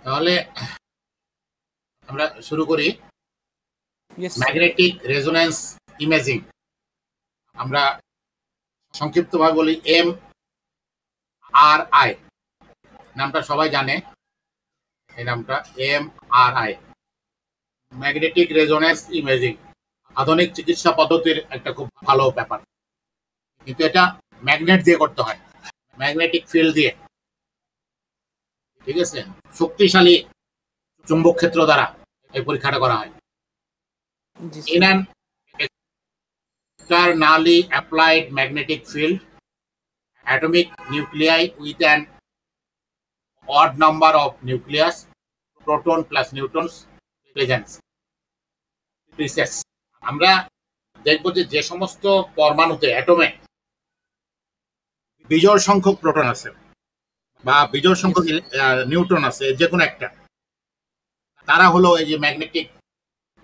তাহলে আমরা শুরু করি। Yes, sir. Magnetic resonance imaging, আমরা সংক্ষিপ্তভাবে বলি MRI, নামটা সবাই জানে। এই নামটা MRI, ম্যাগনেটিক রেজোন্যান্স ইমেজিং, আধুনিক চিকিৎসা পদ্ধতির একটা খুব ভালো ব্যাপার। কিন্তু এটা ম্যাগনেট দিয়ে করতে হয়, ম্যাগনেটিক ফিল্ড দিয়ে, ঠিক আছে? শক্তিশালী চুম্বক ক্ষেত্র দ্বারা এই পরীক্ষাটা করা হয়। Yes, In sir. an externally applied magnetic field, atomic nuclei with an odd number of nucleus, proton plus neutrons presence. আমরা দেখব যে সমস্ত পরমাণুতে অ্যাটমে বিজোড় সংখ্যক প্রোটন আছে বা বিজোড় সংখ্যক নিউট্রন আছে, যে কোনো একটা, তারা হলো এই যে ম্যাগনেটিক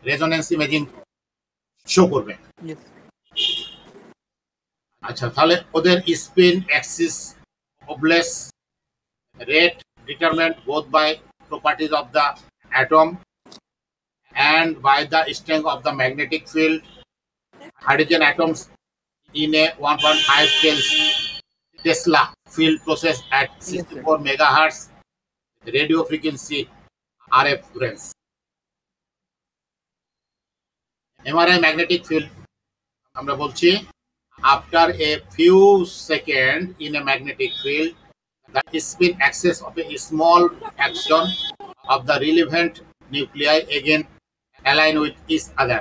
রেজোন্যান্স ইমেজিং শো করবে। Yes. আচ্ছা, তাহলে ওদের স্পিন, অ্যাক্সিস, ওবলেস, rate determined both by properties of the atom and by the strength of the magnetic field. Hydrogen atoms in a 1.5 Tesla field process at 64 megahertz radio frequency RF range. MRI magnetic field, আমরা বলছি, after a few seconds in a magnetic field, the spin axis of a small action of the relevant nuclei again align with each other.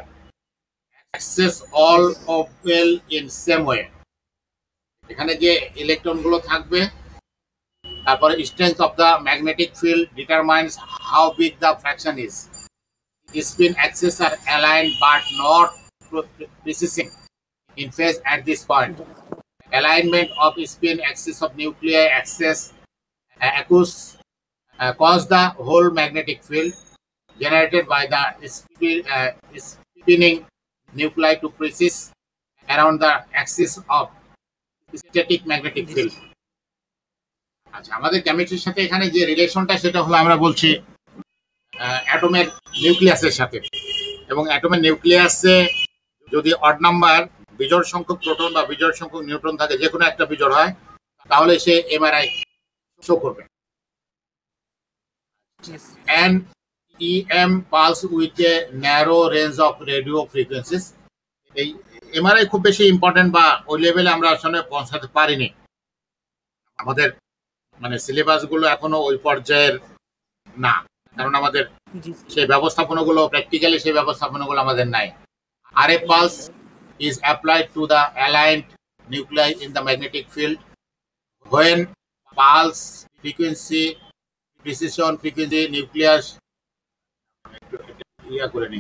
Axis all of well in same way. এখানে যে ইলেকট্রনগুলো থাকবে, তারপরে strength of the magnetic field determines how big the fraction is. Spin axes are aligned but not preceding in phase at this point. Alignment of spin axis of nuclei axis cause the whole magnetic field generated by the spinning nuclei to precede around the axis of static magnetic field. আচ্ছা, আমাদের কেমিস্ট্রির সাথে এখানে যে রিলেশনটা, সেটা হলো আমরা বলছি অ্যাটমের নিউক্লিয়াসের সাথে। এবং অ্যাটমের নিউক্লিয়াসে যদি অড নাম্বার বিজোড় সংখ্যক প্রোটন বা বিজোড় সংখ্যক নিউট্রন থাকে, যে কোনো একটা বিজোড় হয়, তাহলে সে এমআরআই শো করবে। Yes. And EM pulse with a narrow range of radio frequencies. এই এমআরআই খুব বেশি ইম্পর্টেন্ট বা ওই লেভেলে আমরা আসলে পৌঁছাতে পারিনি। আমাদের মানে সিলেবাস গুলো এখনো ওই পর্যায়ের না, কারণ আমাদের Yes. সেই ব্যবস্থাপনাগুলো, প্র্যাকটিক্যালি সেই ব্যবস্থাপনাগুলো আমাদের নাই। RF pulse is applied to the aligned nuclei in the magnetic field when pulse frequency, precision frequency, nucleus ইয়া করে নি,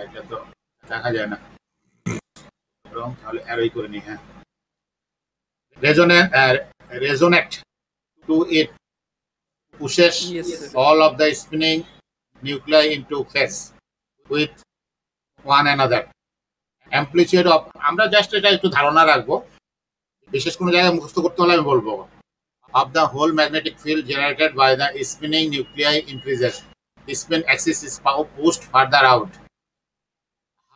এটা তো দেখা যায় না, তাহলে অ্যারোই করে নি। হ্যাঁ, resonate to it pushes Yes, sir. all of the spinning nuclei into phase with one another. Amplitude of, আমরা জাস্ট এটা একটু ধারণা রাখবো, বিশেষ কোনো জায়গায় মুখস্থ করতে হলে আমি বলবো, of the whole magnetic field generated by the spinning nuclei increases. The spin axis is pushed further out.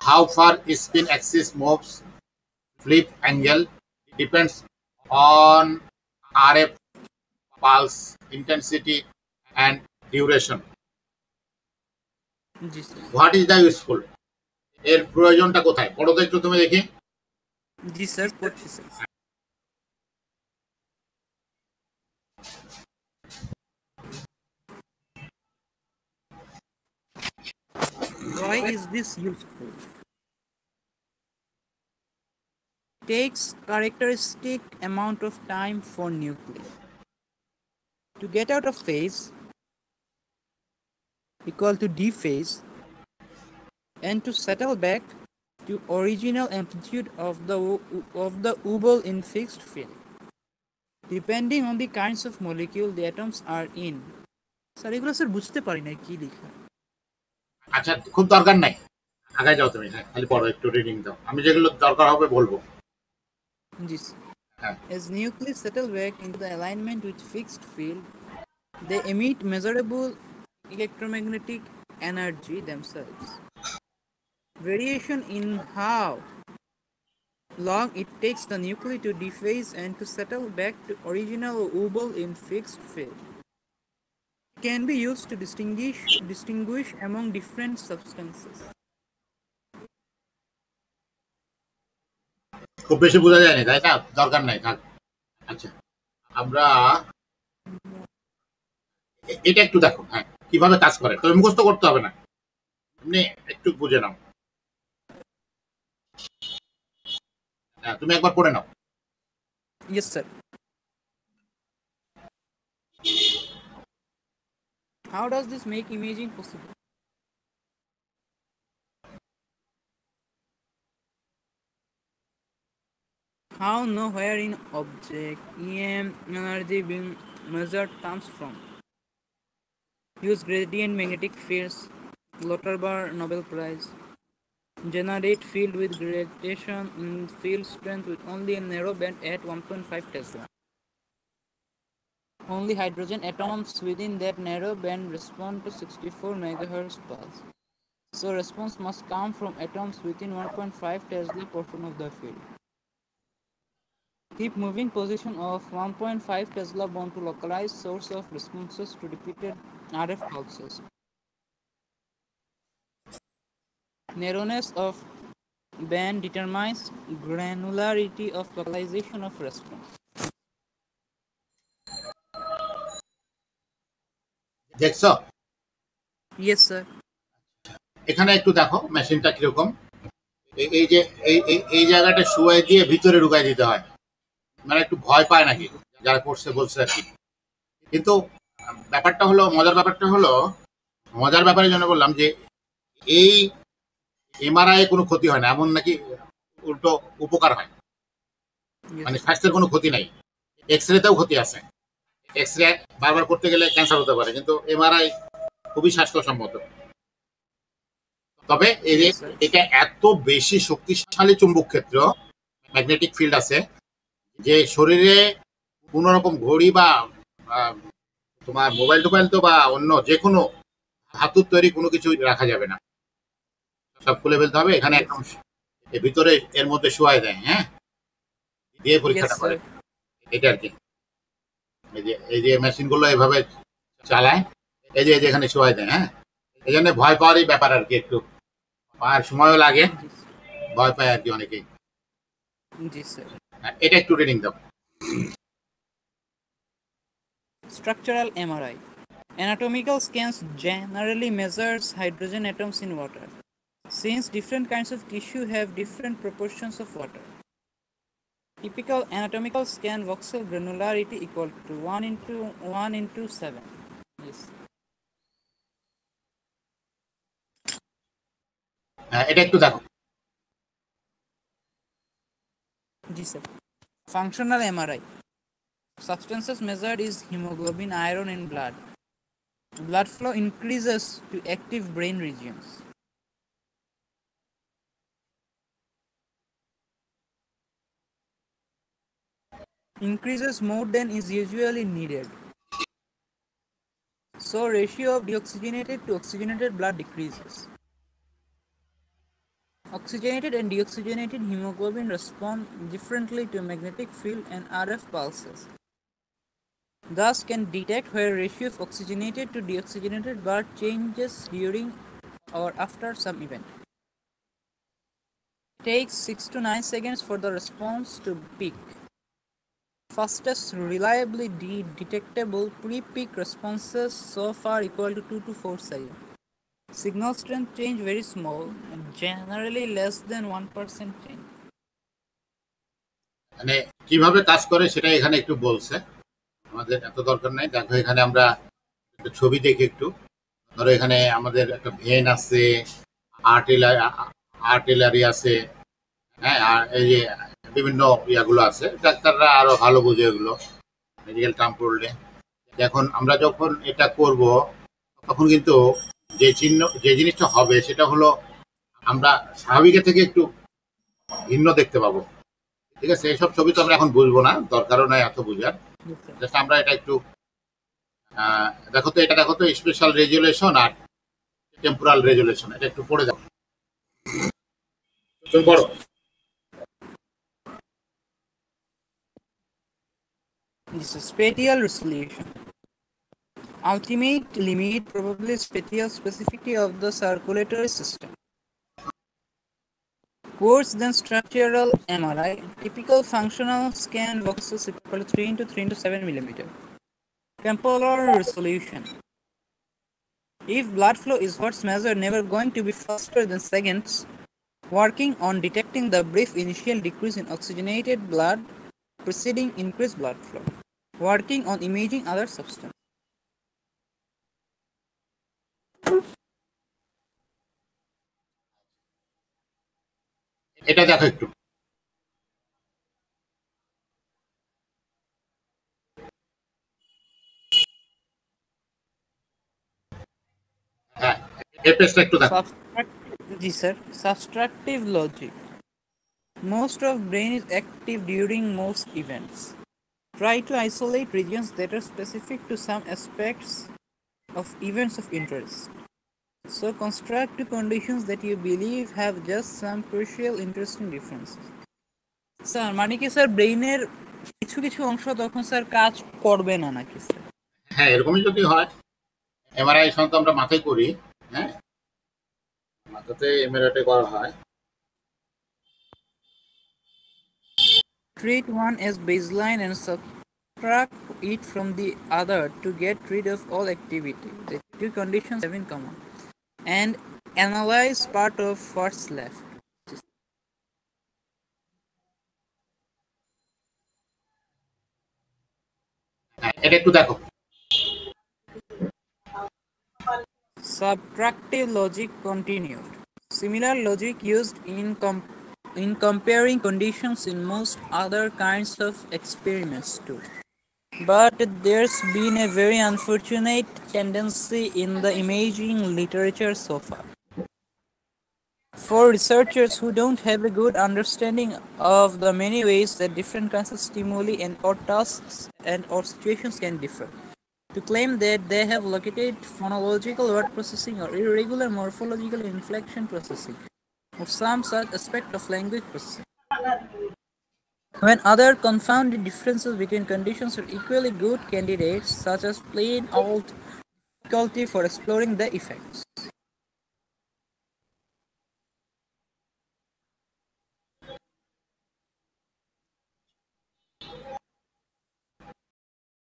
How far spin axis moves, flip angle depends on RF pulse intensity and duration. Yes, sir. What is the useful? এর প্রয়োজনটা কোথায়? পড়ো তো একটু তুমি দেখি। Yes, sir. পড়ছি, sir. Why is this useful? Takes characteristic amount of time for nuclei to get out of phase equal to D phase and to settle back to original amplitude of the wobble in fixed field depending on the kinds of molecule the atoms are in. Sir এগুলো sir বুঝতে পারি না কি লেখা। আচ্ছা, খুব দরকার নাই, আগায় যাও তুমি। হ্যাঁ, খালি পড়ো, একটু রিডিং দাও, আমি যেগুলো দরকার হবে বলবো। Yes. হ্যাঁ। As nuclei settle back into the alignment with fixed field, They emit measurable electromagnetic energy themselves. Variation in how long it takes the nuclei to dephase and to settle back to original wobble in fixed field can be used to distinguish among different substances. খুব বেশি বোঝা যায়নি, তাই না? দরকার নাই, থাক। আচ্ছা, আমরা এটা একটু দেখো, হ্যাঁ, কিভাবে কাজ করে। তবে মুখস্থ করতে হবে না, এমনি একটু বুঝে নাও। হ্যাঁ, তুমি একবার পড়ে নাও। Yes, sir. How does this make imaging possible? How know where in object EM energy being measured comes from? Use gradient magnetic fields, Lauterbach Nobel Prize. Generate field with gradation field strength with only a narrow band at 1.5 Tesla. Only hydrogen atoms within that narrow band respond to 64 MHz pulse. So response must come from atoms within 1.5 Tesla portion of the field. Keep moving position of 1.5 Tesla bond to localize source of responses to repeated RF pulses. Narrowness of band determines granularity of localization of response. দেখছো? Yes, sir. এখানে একটু দেখো মেশিনটা কিরকম। এই যে এই জায়গাটা শুয়াই দিয়ে ভিতরে ঢুকাই দিতে হয়, মানে একটু ভয় পায় নাকি যারা করছে বলছে আর কি। কিন্তু মজার ব্যাপারের জন্য বললাম যে এই এমআরআই কোনো ক্ষতি হয় না, এমন নাকি উল্টো উপকার হয়, Yes, মানে sir. স্বাস্থ্যের কোনো ক্ষতি নাই। এক্স রেতেও ক্ষতি আছে, এক্স রে বারবার করতে গেলে ক্যান্সার হতে পারে, কিন্তু এমআরআই খুবই স্বাস্থ্যসম্মত। তবে এই যে Yes, sir. এটা এত বেশি শক্তিশালী চুম্বক ক্ষেত্র, ম্যাগনেটিক ফিল্ড আছে, যে শরীরে কোনো রকম ঘড়ি বা তোমার মোবাইল টোবাইল তো বা অন্য যে কোনো ধাতুর তৈরি কোনো কিছু রাখা যাবে না, সব খুলে ফেলতে হবে। এখানে Yes. একদম এর ভিতরে এর মধ্যে শোয়াই দেয়, হ্যাঁ, দিয়ে Yes, পরীক্ষাটা করে, sir. এটা আর কি। এই যে মেশিন গুলো এভাবে চালায়, এই যে এখানে শোয়াই দেয়, হ্যাঁ, এই জন্য ভয় পাওয়ারই ব্যাপার আর কি, একটু আর সময়ও লাগে, Yes, ভয় পায় আর কি অনেকেই। yes, sir. এটা একটু রিডিং দাও। Structural MRI. Anatomical scans generally measures hydrogen atoms in water, since different kinds of tissue have different proportions of water. Typical anatomical scan voxel granularity equal to 1 into 7. Yes. এটা একটু দেখো। Yes, sir. Functional MRI. Substances measured is hemoglobin, iron in blood. Blood flow increases to active brain regions. Increases more than is usually needed. So ratio of deoxygenated to oxygenated blood decreases. Oxygenated and deoxygenated hemoglobin respond differently to magnetic field and RF pulses. Thus can detect where ratio of oxygenated to deoxygenated blood changes during or after some event. It takes 6 to 9 seconds for the response to peak. Fastest reliably detectable pre-peak responses so far equal to 2 to 4 seconds. Signal strength change very small and generally less than 1% change. মানে কিভাবে কাজ করে সেটা এখানে একটু বলছে, আমাদের এত দরকার নাই। দেখো এখানে আমরা একটা ছবি দেখি একটু। ধরো এখানে আমাদের একটা ভেন আছে, আর্টিলারি আছে, হ্যাঁ, আর এই যে বিভিন্ন ইয়াগুলো আছে, ডাক্তাররা আরো ভালো বুঝে এগুলো মেডিকেল টার্ম পড়লে। এখন আমরা যখন এটা করব তখন কিন্তু যে জিনিসটা হবে সেটা হলো আমরা স্বাভাবিকের থেকে একটু ভিন্ন দেখতে পাবো। ঠিক আছে, এইসব ছবি তো আমরা এখন বুঝবো না, দরকারও নাই এত বুঝার। Yes, sir. জাস্ট আমরা এটা একটু দেখো তো, এটা দেখো তো, স্পেশাল রেজুলেশন আর টেম্পোরাল রেজুলেশন, এটা একটু পড়ে যাও, তুমি পড়ো। This is spatial resolution. Ultimate limit probably spatial specificity of the circulatory system. Worse than structural MRI, typical functional scan boxes equal to 3 into 3 into 7 mm. Temporal resolution. If blood flow is what's measured, never going to be faster than seconds, working on detecting the brief initial decrease in oxygenated blood preceding increased blood flow, working on imaging other substances. এটা দেখো একটু। হ্যাঁ, এই পেজটা একটু দেখো। Subtractive logic. Most of brain is active during most events. Try to isolate regions that are specific to some aspects of events of interest. So construct two conditions that you believe have just some crucial interesting differences. Sir মানে কি sir ব্রেইনের কিছু কিছু অংশ তখন sir কাজ করবে না নাকি স্যার? হ্যাঁ, এরকমই যদি হয়, এমআরআই সাধারণত আমরা মাথায় করি। হ্যাঁ, মাথাতে এমআরআইটা করা হয়। Treat one as baseline and subtract it from the other to get rid of all activity the two conditions have in common, and analyze part of what's left. হ্যাঁ, এটা একটু দেখো। Subtractive logic continued. Similar logic used in comparing conditions in most other kinds of experiments too. But there's been a very unfortunate tendency in the imaging literature so far. For researchers who don't have a good understanding of the many ways that different kinds of stimuli and or tasks and or situations can differ, to claim that they have located phonological word processing or irregular morphological inflection processing or some such aspect of language processing, when other confounded differences between conditions are equally good candidates, such as plain old difficulty for exploring the effects.